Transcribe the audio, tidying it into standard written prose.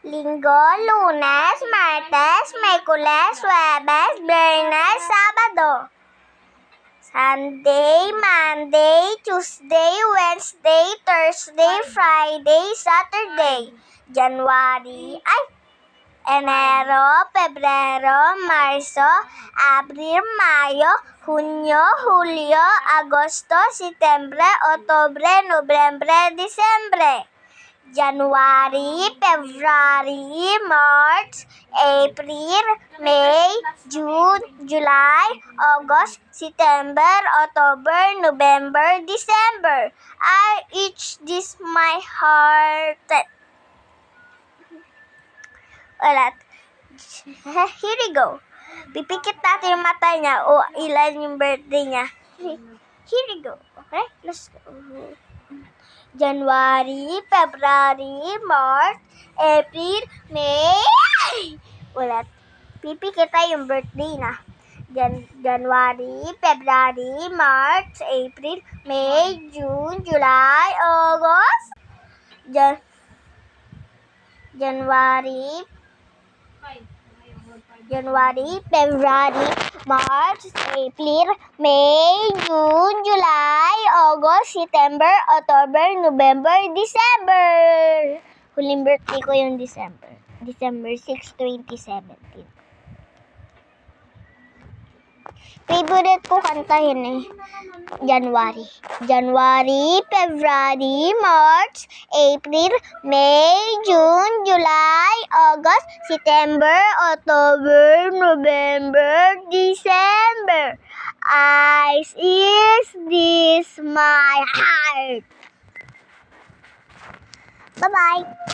Linggo, Lunes, Martes, Miyerkules, Huwebes, Biyernes, Sabado. Sunday, Monday, Tuesday, Wednesday, Thursday, Friday, Saturday. Enero, Pebrero, Marso, Abril, Mayo, Hunyo, Hulyo, Agosto, Setyembre, Oktubre, Nobyembre, Disyembre. January, February, March, April, May, June, July, August, September, October, November, December. I each this my heart. Ulat. Here we go. Pipikit natin yung mata niya o ilan yung birthday niya. Here we go. Okay? Let's go. January, February, March, April, May. Ulat. Pipikit tayo yung birthday na. January, February, March, April, May, June, July, August. January, February, March, April, May, June, July, August, September, October, November, December. Huling birthday ko yung December. December 6, 2017. Favorite ko kantahin January, February, March, April, May, June, July, August, September, October, November, December. Is this my heart? Bye-bye.